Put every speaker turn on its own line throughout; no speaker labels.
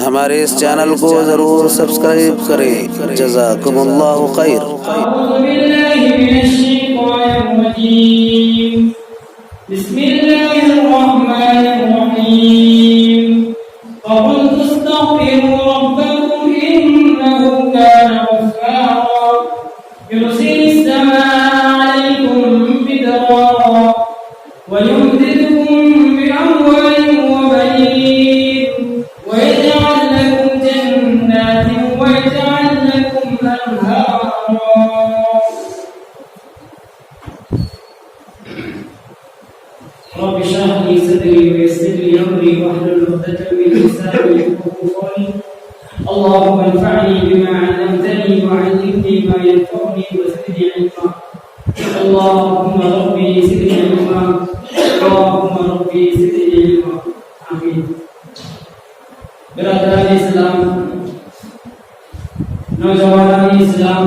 ہمارے اس چینل کو ضرور سبسکرائب کریں۔ جزاکم اللہ خیر۔
اعوذ باللہ من الشیطان الرجیم، بسم اللہ الرحمن الرحیم، فقلت استغفروا ربکم انه كان غفارا يرسل السماء عليكم مدرارا ويمددكم بأموال وبنين ويجعل لكم جنات ويجعل لكم أنهارا رب اشرح لي صدري ويسر لي أمري واحلل عقدة من لساني يفقهوا قولي اللهم انفعني بما علمتني وعلمني ما ينفعني وزدني علما اللهم ربي زدني علما اللهم ربي زدني علما آمين۔ برادران اسلام، نوجوانان اسلام،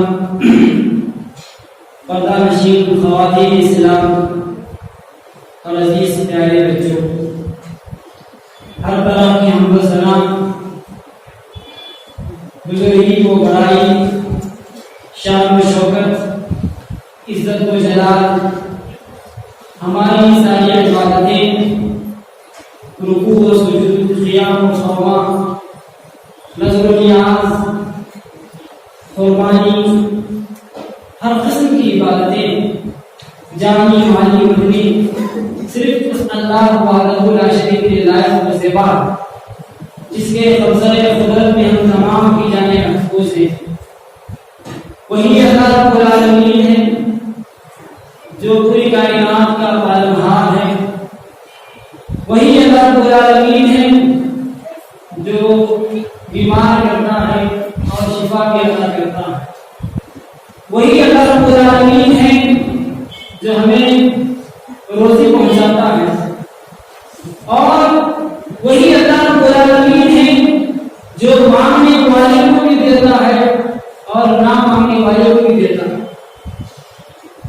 پردہ نشین خواتین اسلام اور عزیز پیارے بچوں، ہر طرح کی حمد و ثنا، بزرگی و بڑائی، شان و شوکت، عزت و جلال، ہماری ساری عبادتیں، رکوع و سجود، قیام و خوما، نظر و نیاز، قربانی، ہر قسم کی عبادتیں جانی مالی مدنی صرف اس اللہ وحدہ لا شریک کے لائق و زیبا جس کے قبضہ قدرت میں ہم تمام کی جانیں محفوظ ہیں۔ وہی اللہ رب العالمین ہے جو پوری کائنات کا پالنہار ہے، وہی اللہ رب العالمین ہے جو بیمار کرتا ہے اور شفا بھی عطا کرتا ہے، وہی اللہ رب العالمین ہے جو ہمیں روزی پہنچاتا ہے، اور وہی اللہ رب العالمین ہے جو مانگنے والوں کو بھی دیتا ہے اور نہ مانگنے والوں کو بھی دیتا ہے،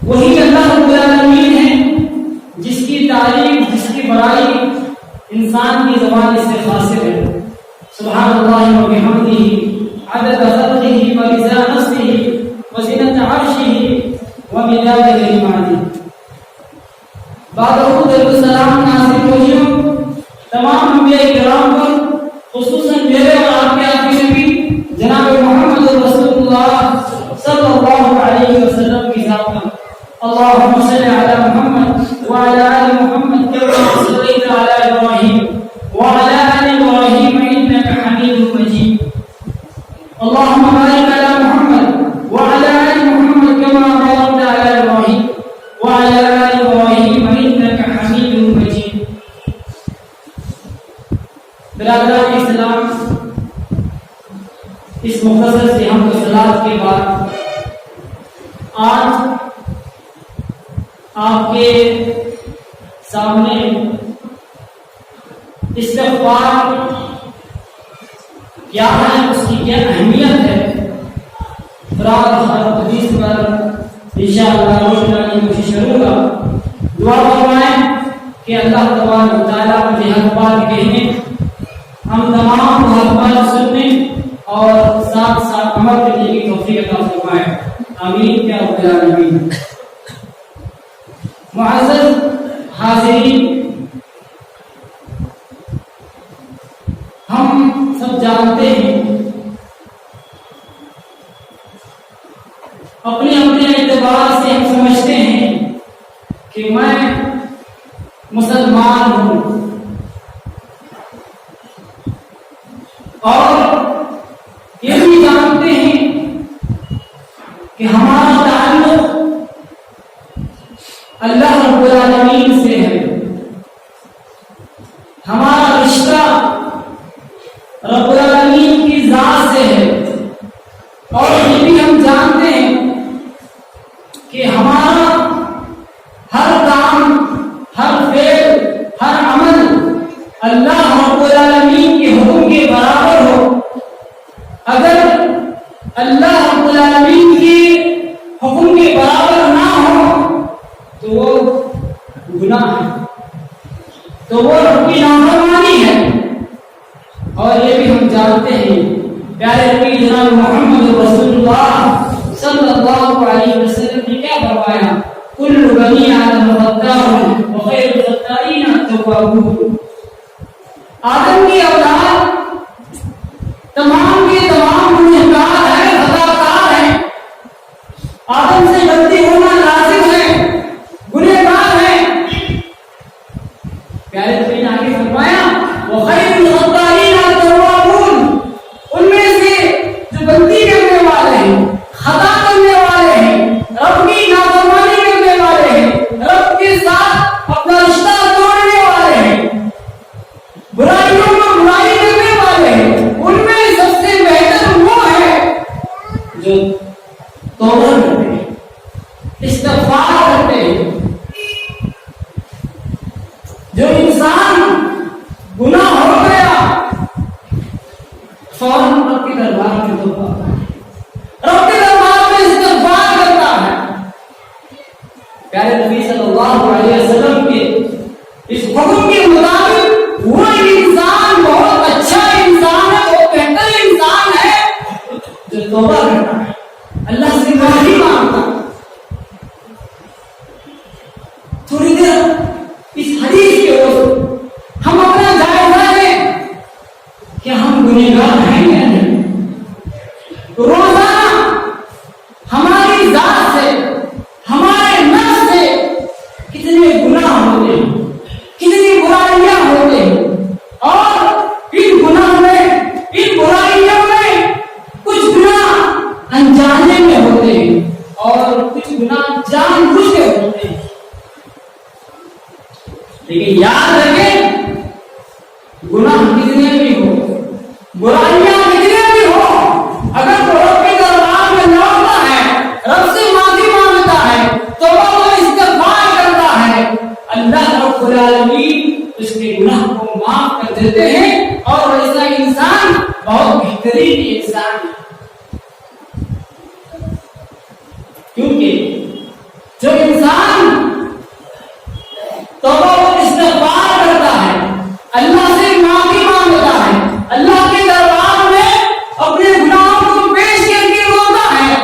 وہی اللہ رب العالمین ہے جس کی تعریف، جس کی بڑائی انسان کی زبان سے حاصل ہے۔ سبحان اللہ و بحمدہ عدد خلقہ ورضا نفسہ وزنۃ عرشہ ومداد کلماتہ۔ بعد درود السلام نازل ہوئے تمام انبیاء کرام پر، خصوصاً میرے اور آپ کے آخری نبی جناب محمد رسول اللہ صلی اللہ علیہ وسلم کی ذات پر۔ اللهم صل على محمد وعلى آل محمد كما صليت على إبراهيم وعلى آل إبراهيم إنك حميد مجيد۔ اللهم بارك على محمد وعلى آل محمد كما باركت على إبراهيم وعلى آل إبراهيم إنك حميد مجيد۔ برادران اسلام، اس مختصر سی حمد و صلات کے بعد آج آپ کے سامنے استغفار کیا ہے، اس کی کیا اہمیت ہے، برات اور حدیث پر انشاءاللہ روشن کرنے کی کوشش کروں گا۔ دعا فرمائیں کہ اللہ تبارک و تعالیٰ مجھے حق بات کہنے، ہم تمام کو حق بات سننے اور ساتھ ساتھ عمل کرنے کی توفیق عطا فرمائے، آمین یا رب العالمین۔ معزز حاضرین، ہم سب جانتے ہیں، اپنے اپنے اعتبار سے ہم سمجھتے ہیں کہ میں مسلمان ہوں، اور یہ بھی جانتے ہیں کہ ہمارا تعلق اللہ رب العالمین سے ہے، ہمارا رشتہ رب العالمین کی ذات سے ہے، اور یہ بھی ہم جانتے ہیں کہ ہمارا ہر کام، ہر فعل، ہر عمل اللہ رب العالمین کے حکم کے برابر ہو۔ اگر اللہ رب العالمین کے حکم کے برابر نہ ہو تو وہ گناہ ہے، تو وہ رب کی نافرمانی ہے۔ اور یہ بھی ہم جانتے ہیں پیارے نبی جناب محمد رسول اللہ صلی اللہ علیہ وسلم نے کیا فرمایا؟ کل بنی آدم خطاء وخیر الخطائین التوابون. آدم کی اولاد تمام کے تمام گنہگار ہیں، خطاکار ہیں. آدم سے غلطی ہونا لازم ہے، گنہگار ہیں. پیارے نبی نے آگے فرمایا وخیر الخطائین التوابون، ان میں سے جو غلطی کرنے والے ہیں، خطا کرنے والے ہیں، رب کی نافرمانی کرنے والے ہیں، رب کے ساتھ اپنا رشتہ توڑنے والے ہیں، برائیوں کو برائی کرنے والے ہیں، ان میں سب سے بہتر وہ ہے جو توبہ کرتے ہیں، استغفار کرتے ہیں. جو انسان گناہ ہو گیا فوراً رب کے دربار میں توبہ کرتا ہے، رب کے دربار میں استغفار کرتا ہے. پیارے نبی صلی اللہ علیہ وسلم کے اس حکم کے مطابق وہ انسان بہت اچھا انسان ہے، بہت بہتر انسان ہے جو توبہ کرتا ہے، اللہ سے معافی مانگتا ہے. تھوڑی دیر اس حدیث کے اوپر ہم اپنا جائزہ لیں کہ ہم گنہگار ہیں یا نہیں. روزانہ ہماری ذات سے، ہمارے نفس سے کتنے گناہ ہوتے ہیں، کتنی برائیاں ہوتے ہیں، اور ان گناہ میں، ان برائیوں میں کچھ گناہ انجانے میں ہوتے ہیں اور کچھ گناہ جان بوجھ کے ہوتے ہیں. لیکن یاد رکھیں گناہ کتنے بھی ہو، برائیاں کتنے بھی ہو، اگر وہ رب کے دربار میں لوٹتا ہے، رب سے معافی مانگتا ہے، توبہ و استغفار کرتا ہے، اللہ رب العالمین اس کے گناہ کو معاف کر دیتے ہیں اور ایسا انسان بہت بہترین انسان ہے. کیونکہ جو انسان توبہ و استغفار کرتا ہے، اللہ سے معافی مانگتا ہے، اللہ کے دربار میں اپنے گناہوں کو پیش کر کے روتا ہے،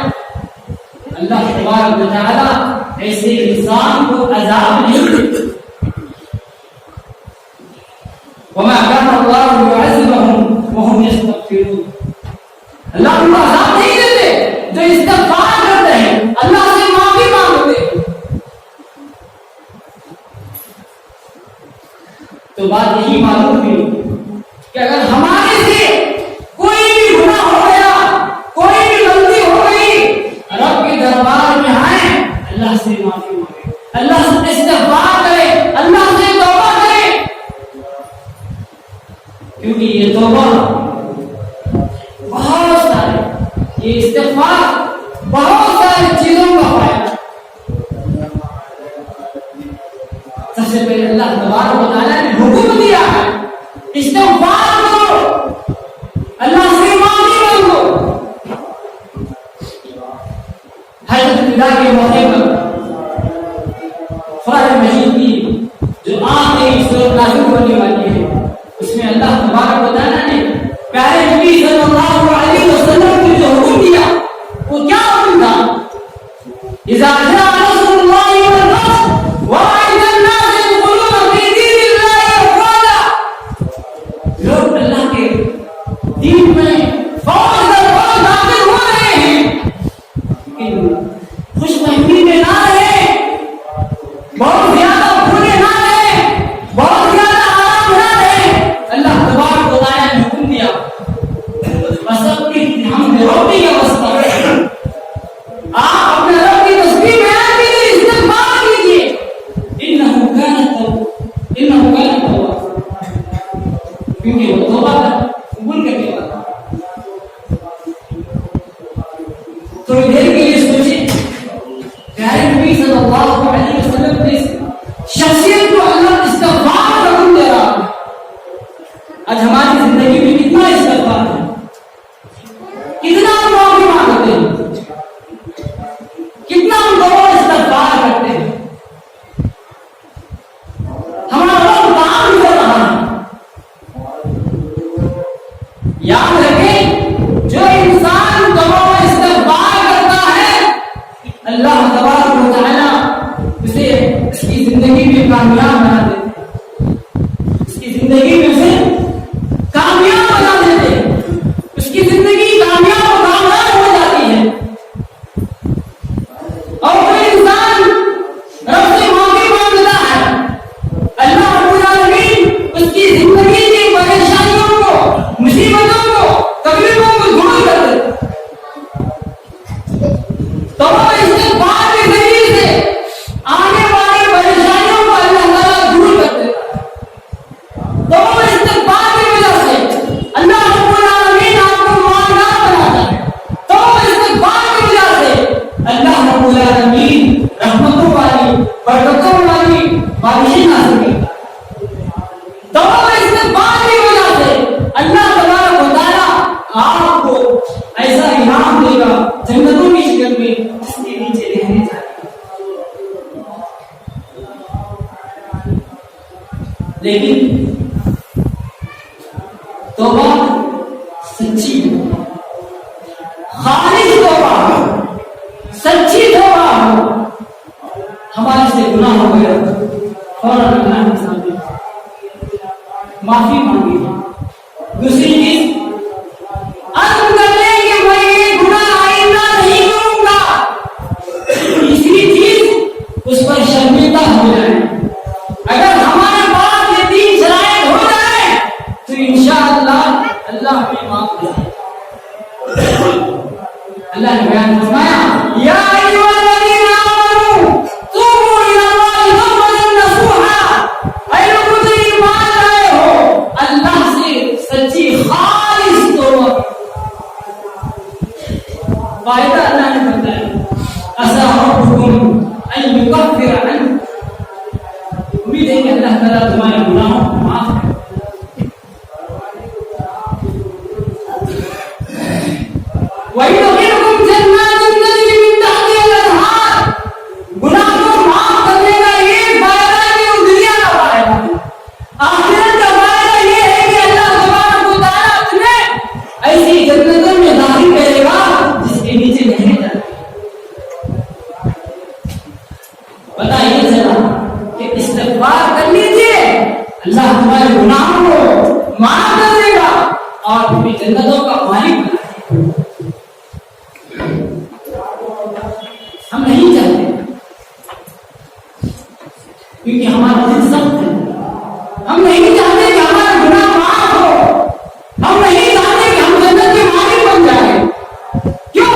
اللہ تبارک و تعالی ایسے انسان کو عذاب نہیں دیتا. وما كان الله يعذبهم وهم يستغفرون. اللہ کو عذاب نہیں دیتے جو استغفار کرتے ہیں، اللہ سے معافی مانگتے ہیں. تو بات یہی معلوم ہوئی کہ اگر ہمارے سے کوئی بھی گناہ ہو گیا، کوئی بھی غلطی ہو گئی، رب کے دربار میں آئیں، اللہ سے معافی مانگے، اللہ سے استغفار کرے، اللہ سے توبہ کرے. کیونکہ یہ توبہ بہت سارے، یہ استغفار بہت ساری چیزوں کا فائدہ. سب سے پہلے اللہ تبارک و تعالیٰ نے حکم دیا ہے استغفار کرو، اللہ سے معافی مانگو. حضرت الوداع کے موقع پر قرآن مجید کی جو آخری سورت نازل ہونے والی ہے، اس میں اللہ تبارک و تعالیٰ نے پیارے نبی صلی اللہ علیہ وسلم کو جو حکم دیا وہ کیا حکم تھا؟ اذا جاء نصر اللہ والفتح ورأيت الناس يدخلون في دين الله افواجا. لوگ اللہ کے دین میں فوج در فوج داخل ہو رہے ہیں، لیکن خوش فہمی میں نہ رہے، بہت زیادہ بھولے نہ رہے، بہت زیادہ آرام نہ رہے. اللہ تبارک و تعالیٰ نے حکم دیا بسب کے ہم روٹی کا واسطہ آپ اپنے رب کی تسبیح بیان کیجیے، استغفار کیجیے. انہ کان توابا، کیونکہ وہ توبہ قبول کرنے والا. تھوڑی دیر کے لیے سوچیں، پیارے نبی صلی اللہ علیہ وسلم نے شخصیت کو اللہ استغفار کا حکم دے رہا ہے. آج ہماری زندگی میں کتنا استغفار ہے، کتنا ہم معافی مانگتے ہیں، کتنا ہم توبہ استغفار کرتے ہیں. ہمارا رب کام کر رہا ہے، یاد رکھیں جو انسان دعا و استغفار کرتا ہے اللہ تبارک و تعالی اسے اس کی زندگی میں کامیاب بنا دیتے ہیں، اس کی زندگی میں اسے کامیاب بنا دیتے ہیں، اس کی زندگی کامیاب و کامیاب ہو جاتی ہے۔ اور کوئی انسان رب سے معافی مانگتا ہے، اللہ رب العالمین اس کی زندگی کی پریشانیوں کو، مصیبتوں کو، تکلیفوں کو دور کر دیتا ہے۔ تو استغفار کے ذریعے سے آنے والی پریشانیوں کو اللہ تعالیٰ دور کر دیتا ہے۔ تو استغفار کی وجہ سے اللہ رب العالمین آپ کو معاف بناتا ہے۔ تو استغفار کی وجہ سے اللہ رب العالمین رحمتوں والی، برکتوں والی بارشیں نازل کرتا ہے۔ تو استغفار کی وجہ سے اللہ تبارک و تعالیٰ آپ کو ایسا انعام دے گا جنتوں کی شکل میں جس کے نیچے رہنے جائے گا۔ لیکن توبہ سچی ہو، خالص توبہ ہو، سچی توبہ ہو، ہمارے سے گناہ ہو گیا فوراً اللہ کے سامنے معافی مانگی۔ دوسری چیز عزم کر لیں کہ میں یہ گناہ آئندہ نہیں کروں گا۔ تیسری چیز اس پر شرمندہ ہو جائے۔ اگر ہمارے پاس یہ تین شرائط ہو جائے تو انشاءاللہ اللہ ہمیں معاف کرے۔ اللہ نے بیان فرمایا یا ایھا الذین آمنوا توبوا الی اللہ توبۃ نصوحا، اے لوگوں جو ایمان لائے ہو اللہ سے سچی خالص توبہ۔ فائدہ اللہ نے بتایا عسیٰ ربکم ان یکفر عنکم، امید ہے کہ اللہ تعالیٰ تمہارے گناہوں کو معاف کرے۔ وَيُدْخِلْكُمْ جَنَّاتٍ تَجْرِی مِن تَحْتِھا الْأَنْہَارُ، گناہ کو معاف کرنے کا یہ فائدہ نہیں دنیا کا فائدہ، آخرت کا فائدہ یہ ہے کہ اللہ تبارک و تعالیٰ تمہیں ایسی جنتوں میں داخل کرے گا جس کے نیچے نہریں جائیں گی۔ بتائیے ذرا کہ استغفار کر لیجیے، اللہ تمہارے گناہوں کو معاف کر دے گا اور تمہیں جنتوں کا مالک بنا دے گا۔ ہم نہیں چاہتے کیونکہ ہمارا دل سخت ہے، ہم نہیں چاہتے کہ ہمارا گناہ معاف ہو، ہم نہیں چاہتے کہ ہم جنت کے مالک بن جائیں۔ کیوں؟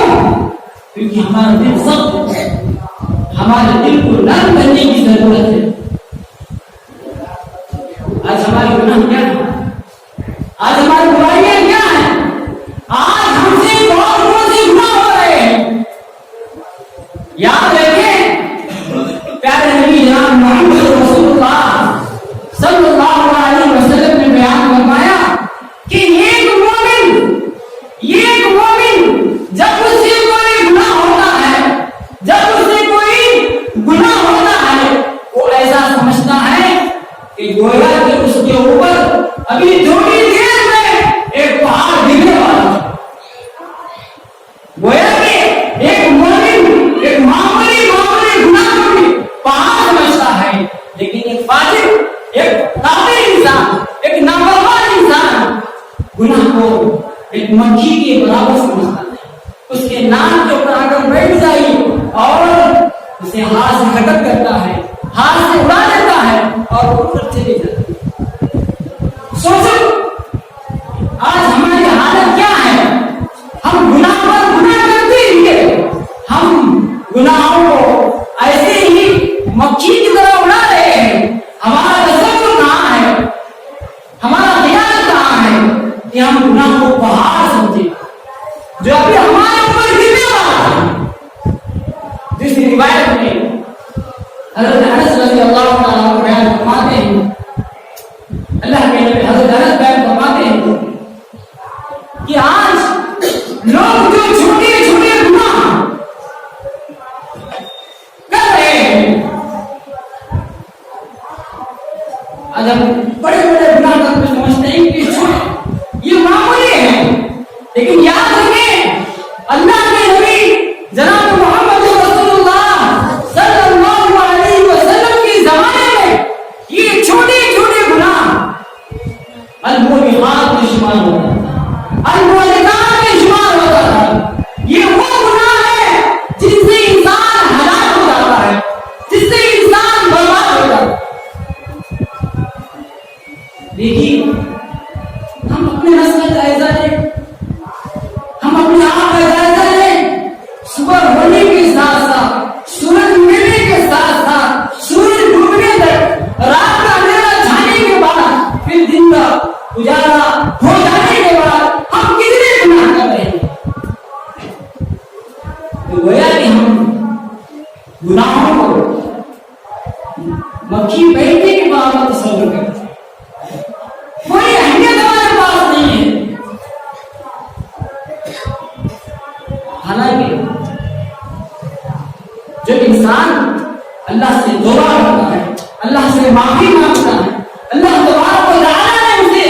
کیونکہ ہمارا دل سخت ہے، ہمارے دل کو نرم کرنے کی ضرورت ہے۔ آج ہمارے گناہ کیا ہے؟ آج ہماری برائیاں کیا ہیں؟ آج ہم سے بہت سے گناہ ہو رہے ہیں۔ یاد رکھیں پیارے نبی جناب محمد رسول اللہ صلی اللہ علیہ وسلم نے بیان فرمایا کہ ایک مومن جب اس سے کوئی گناہ ہوتا ہے وہ ایسا سمجھتا ہے کہ گویا کہ اس کے اوپر ابھی تھوڑی دیر میں ایک پہاڑ گرنے والا ہے۔ گویا کہ ایک مومن ایک معمولی گناہ کو بھی پہاڑ سمجھتا ہے، لیکن ایک فاجر، ایک کافر انسان، ایک نافرمان انسان گناہ کو ایک مکھی کے برابر سمجھتا ہے۔ اس کے نام کے اوپر آ کر بیٹھ جائے اور اسے ہاتھ سے حرکت کرتا ہے، ہاتھ سے اڑا دیتا ہے اور اوپر چلے جاتا ہے۔ سوچو آج ہماری حالت کیا ہے؟ ہم گناہ پر گناہ کرتے ہوئے ہم گناہوں کو ایسے ہی مکھی کی طرح اڑا رہے ہیں۔ ہمارا تصور کہاں ہے؟ ہمارا خیال کہاں ہے کہ ہم گناہ کو پہاڑ سمجھیں جو ابھی ہمارے اوپر گرنے والا ہے؟ جس روایت میں حضرت انس رضی اللہ تعالیٰ عنہ بیان فرماتے ہیں، اللہ کے نبی حضرت انس بیان فرماتے ہیں کہ آج لوگ جو چھوٹے چھوٹے گناہ کر رہے ہیں، آج ہم بڑے بڑے گناہ کرتے سمجھتے ہیں کہ یہ معمولی ہے، لیکن یاد رکھیں اللہ کے نبی جناب محمد رسول اللہ صلی اللہ علیہ وسلم کے زمانے میں یہ چھوٹے چھوٹے گناہ الموبقات میں شمار ہوتا تھا، الموبقات میں شمار ہوتا تھا۔ یہ وہ گناہ ہے جس سے انسان ہلاک ہو جاتا ہے، جس سے انسان برباد ہو جاتا ہے۔ دیکھیے ہم اپنے نفس کا جائزہ لیں، ہم اپنے آپ کا جائزہ لیں۔ صبح ہونے کے ساتھ ساتھ، سورج ملنے کے ساتھ ساتھ، سورج ڈوبنے تک، رات کا اندھیرا چھانے کے بعد، پھر دن کا اجالا ہو جانے کے بعد ہم کتنے گناہ کر رہے ہیں۔ تو گویا کہ ہم گناہوں کو مکھی بیٹھنے کے بعد تصور کرتے ہیں، کوئی اہمیت ہمارے پاس نہیں ہے۔ حالانکہ جب انسان اللہ سے توبہ کرتا ہے، اللہ سے معافی مانگتا ہے، اللہ تبارک و تعالیٰ نے اسے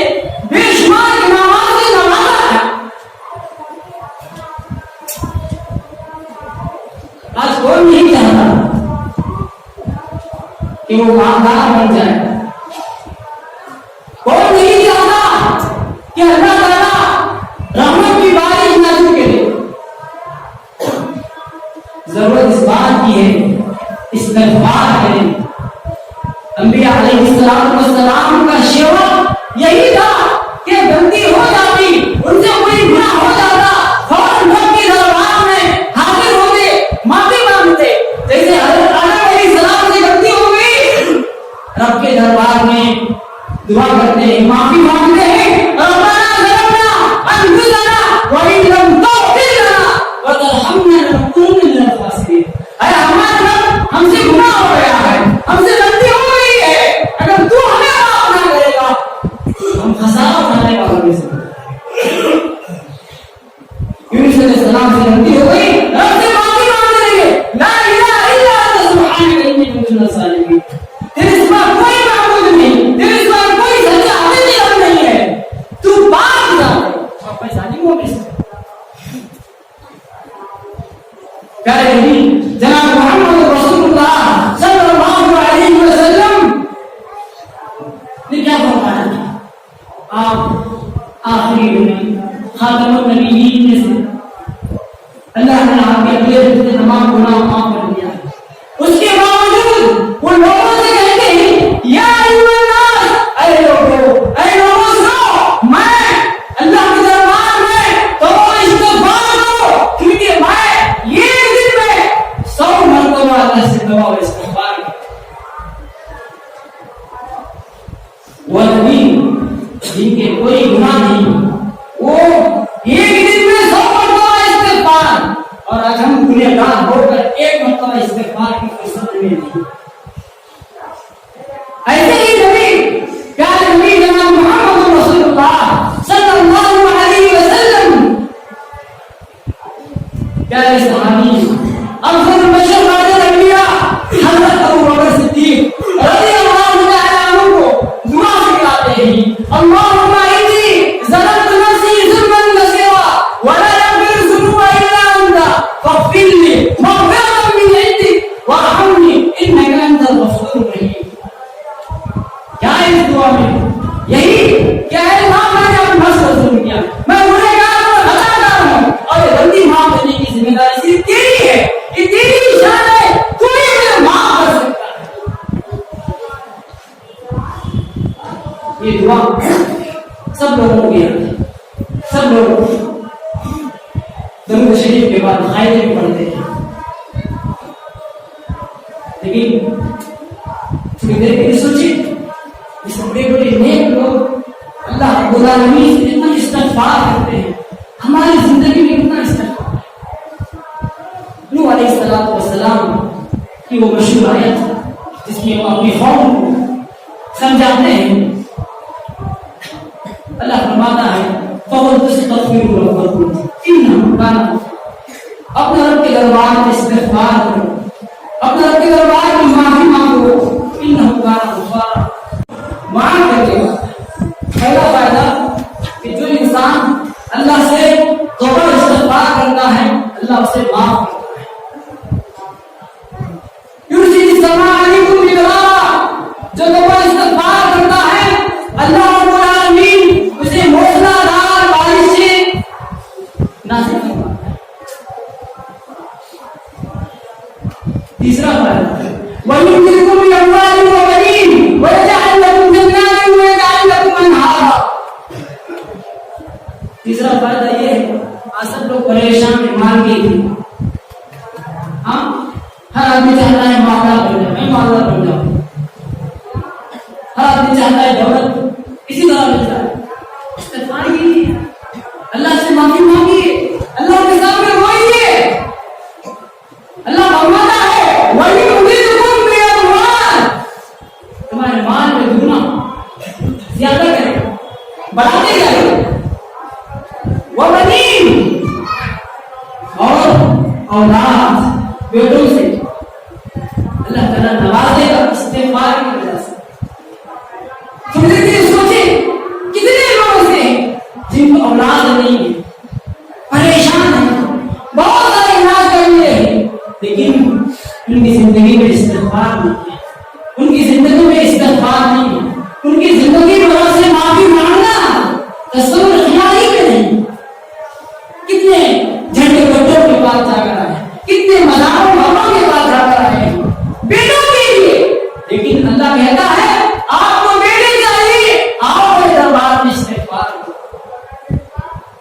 بے شمار انعامات سے نوازا ہے۔ آج کوئی نہیں چاہتا کہ وہ مالدار بن جائے، کوئی نہیں چاہتا کہ اللہ تعالیٰ رحمت کی بارش نازل کرے۔ ضرورت اس بات کی ہے استغفار کریں۔ انبیاء علیہ السلام کا شیوا یہی تھا کہ غلطی ہو جاتی، ان سے کوئی گناہ ہو جاتا، فوراً رب کے دربار میں حاضر ہوتے، معافی مانگتے۔ جیسے حضرت آدم علیہ السلام سے غلطی ہو گئی، رب کے دربار میں دعا کرتے ہیں، معافی مانگتے ہیں، ربنا ظلمنا انفسنا وان لم تغفر لنا وترحمنا لنكونن من الخاسرین۔ اے ہمارے رب، ہم سے گناہ ہو گیا ہے، ہم سے غلطی ہو گئی ہے، اگر تو ہمیں معاف نہ کرے گا ہم خسارہ اٹھانے والوں میں سے۔ یونس علیہ السلام سے غلطی ہو گئی، رب سے معافی مانگنے لگے، لا الہ الا انت سبحانک انی کنت من الظالمین۔ تیرے سوا کوئی معبود نہیں، تیرے سوا کوئی سچا حقیقی نہیں ہے، تو پاک ذات ہے، آپ ظالموں میں سے۔ پیارے نبی جناب محمد رسول اللہ صلی اللہ علیہ وسلم نے کیا فرمایا تھا؟ آپ آخری نبی، خاتم النبیین میں سے، اللہ نے آپ کے اپنے تمام گناہ معاف کر دیا ہے۔ اس کے باوجود وہ لوگوں سے کہتے ہیں، یا ایھا الناس، اے لوگوں سنو، میں اللہ کے دربار میں تو استغفار کرو، کیونکہ میں یہ دن میں 100 مرتبہ اللہ سے توبہ و استغفار کرتا۔ وہ نبی جن کے کوئی گناہ نہیں، وہ ایک دن میں 100 مرتبہ استغفار، اور آج ہم گنہگار ہو کر ایک مرتبہ استغفار کی فرصت میں نہیں۔ ایسے ہی نبی پیارے نبی جناب محمد رسول اللہ صلی اللہ علیہ وسلم، پیارے صحابی افضل البشر بعد الانبیاء حضرت ابوبکر صدیق رضی اللہ تعالی عنہ کو دعا سکھلاتے ہیں، اللہم انی ظلمت نفسی ظلما کثیرا ولا یغفر الذنوب الا انت فاغفر لی مغفرۃ من عندک وارحمنی انک انت الغفور الرحیم۔ کیا ہے اس دعا میں؟ یہی کہ اے اللہ، میں نے اپنے نفس کو ظلم کیا، میں گنہگار اور خطاکار ہوں، اور یہ غلطی معاف کرنے کی ذمہ داری صرف تیری ہے، یہ تیری شان ہے، تو ہی مجھے معاف کر سکتا ہے۔ یہ دعا سب لوگوں کی ہے، سب لوگ درود شریف کے بعد قاعدے میں پڑھتے ہیں، لیکن تھوڑی دیر کے لیے سوچیں، اس بڑے بڑے نیک لوگ اللہ رب العالمین سے اتنا استغفار کرتے ہیں، ہماری زندگی میں اتنا استغفار ہے۔ نوح علیہ السلام کی وہ مشہور آیت جس کی وہ اپنی قوم کو سمجھاتے ہیں، اللہ فرماتا ہے فَقُلْتُ اسْتَغْفِرُوا رَبَّكُمْ إِنَّهُ كَانَ غَفَّارًا۔ اپنے رب کے دربار میں استغفار کرو، اپنے رب کے دربار میں معافی مانگو، إِنَّهُ كَانَ غَفَّارًا، معاف کر دے گا۔ پہلا فائدہ کہ جو انسان اللہ سے اللہ اسے معاف کرتا ہے. یرسل السماء علیکم مدرارا، جو توبہ استغفار کرتا ہے اللہ رب العالمین اسے موسلادھار بارش سے نازل فرماتا ہے. تیسرا فائدہ وَيُمْدِدْكُم بِأَمْوَالٍ وَبَنِينَ وَيَجْعَلْ لَكُمْ جَنَّاتٍ وَيَجْعَلْ لَكُمْ أَنْهَارًا. تیسرا فائدہ یہ ہے آج سب لوگ پریشان ہیں مال کے لیے. ہاں ہر آدمی چاہتا ہے مالدار بن جائے، میں مالدار بن جاؤں. ہر آدمی چاہتا ہے دولت اسی طرح مل جائے. استغفار کیجیے، اللہ سے معافی مانگیے، اللہ کے سامنے روئیے. اللہ فرماتا ہے وَيُمْدِدْكُم بِأَمْوَالٍ، تمہارے مال میں دگنا زیادہ کرے، بڑھاتے جائے. وَبَنِينَ، اور اولاد بیٹوں سے اللہ تعالیٰ نوازے گا استغفار کی وجہ سے. تھوڑی دیر سوچیں کتنے لوگ سے جن کو اولاد نہیں ہے، پریشان ہیں، بہت سارے علاج کر لیے ہیں، لیکن ان کی زندگی میں استغفار نہیں ہے، ان کی زندگی میں استغفار نہیں ہے، ان کی زندگی میں اللہ سے معافی مانگنا تصور خیالی میں نہیں. کتنے جھنڈے گٹوں کے پاس جا کر آئے، کتنے مزاروں بابوں کے پاس جا کر آئے بیٹوں کے لیے، لیکن اللہ کہتا ہے آپ کو بیٹے چاہیے، آؤ میرے دربار میں استغفار کرو.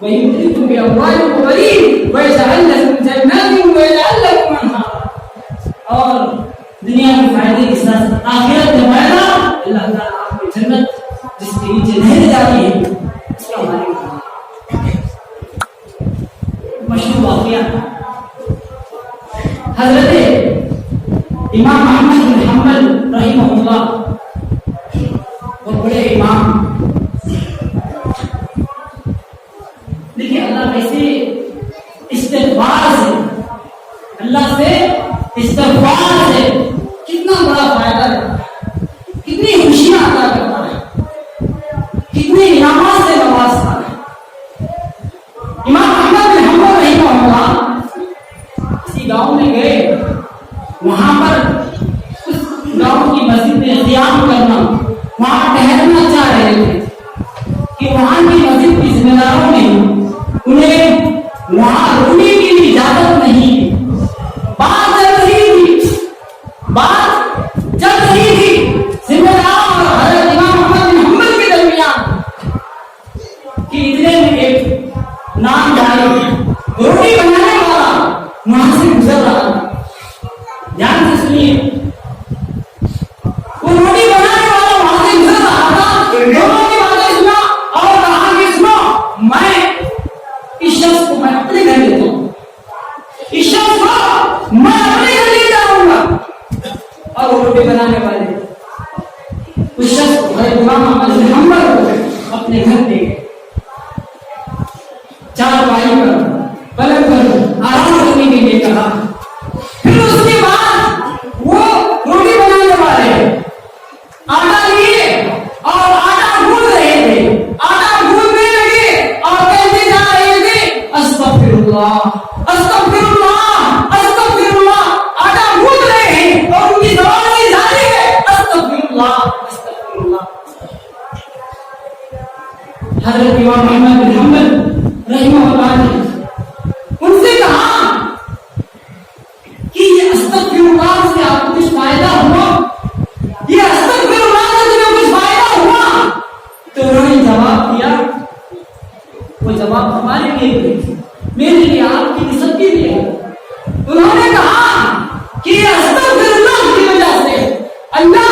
وَيُمْدِدْكُم بِأَمْوَالٍ وَبَنِينَ وَيَجْعَلْ لَكُمْ جَنَّاتٍ وَيَجْعَلْ لَكُمْ أَنْهَارًا. اور دنیا کے فائدے کے ساتھ آخرت میں فائدہ، اللہ تعالیٰ آپ کو جنت جس کے نیچے نہریں جاتی ہے اس کا مالک ہے. مشہور واقعہ حضرت امام احمد بن حنبل رحمہ اللہ، بہت بڑے امام. دیکھیے اللہ کیسے استغفار سے، اللہ سے استغفار سے کتنا بڑا فائدہ ہے، کتنی خوشیاں عطا کرتا ہے، کتنی انعامات سے نوازتا ہے. امام احمد بن حنبل رحمہ اللہ کسی گاؤں میں گئے، وہاں پر اس گاؤں کی مسجد میں قیام کرنا، وہاں ٹہلنا چاہ رہے تھے کہ وہاں کی مسجد کی ذمہ داروں نے انہیں وہاں رکنے کی اجازت نہیں. بات چل رہی تھی ذمہ داروں اور حضرت امام احمد بن حنبل کے درمیان کہ اتنے میں ایک نام جاری روٹی بنانے والا وہاں سے گزر رہا تھا. دھیان سے سنیے، وہ روٹی بنانے والا وہاں سے گزر رہا تھا، دونوں کی باتیں سنا اور کہا کہ سنو، میں اس شخص کو میں اپنے گھر لیتا ہوں، اس شخص کو میں اپنے گھر لے جاؤں گا. اور وہ روٹی بنانے والے اس شخص کو امام احمد بن حنبل کو اپنے گھر لے گئے. چار پائی پر پلنگ پر آرام کرنے کے لیے کہا. پھر اس کے بعد وہ روٹی بنانے والے آٹا لیے اور آٹا گوندھ رہے تھے، آٹا گوندھنے لگے اور کہتے جا رہے تھے استغفر اللہ استغفر اللہ استغفر اللہ. آٹا گوندھ رہے ہیں اور ان کی زبان سے جاری ہے استغفر اللہ استغفر اللہ. حضرت امام احمد بن حنبل رحمہ اللہ نے ان سے کہا کہ یہ استغفر اللہ سے آپ کو کچھ فائدہ ہوا، یہ استغفر اللہ سے تمہیں کچھ فائدہ ہوا؟ تو انہوں نے جواب دیا، وہ جواب ہمارے لیے میرے لیے، آپ کی سب کے لیے. انہوں نے کہا کہ یہ استغفر اللہ کی وجہ سے اللہ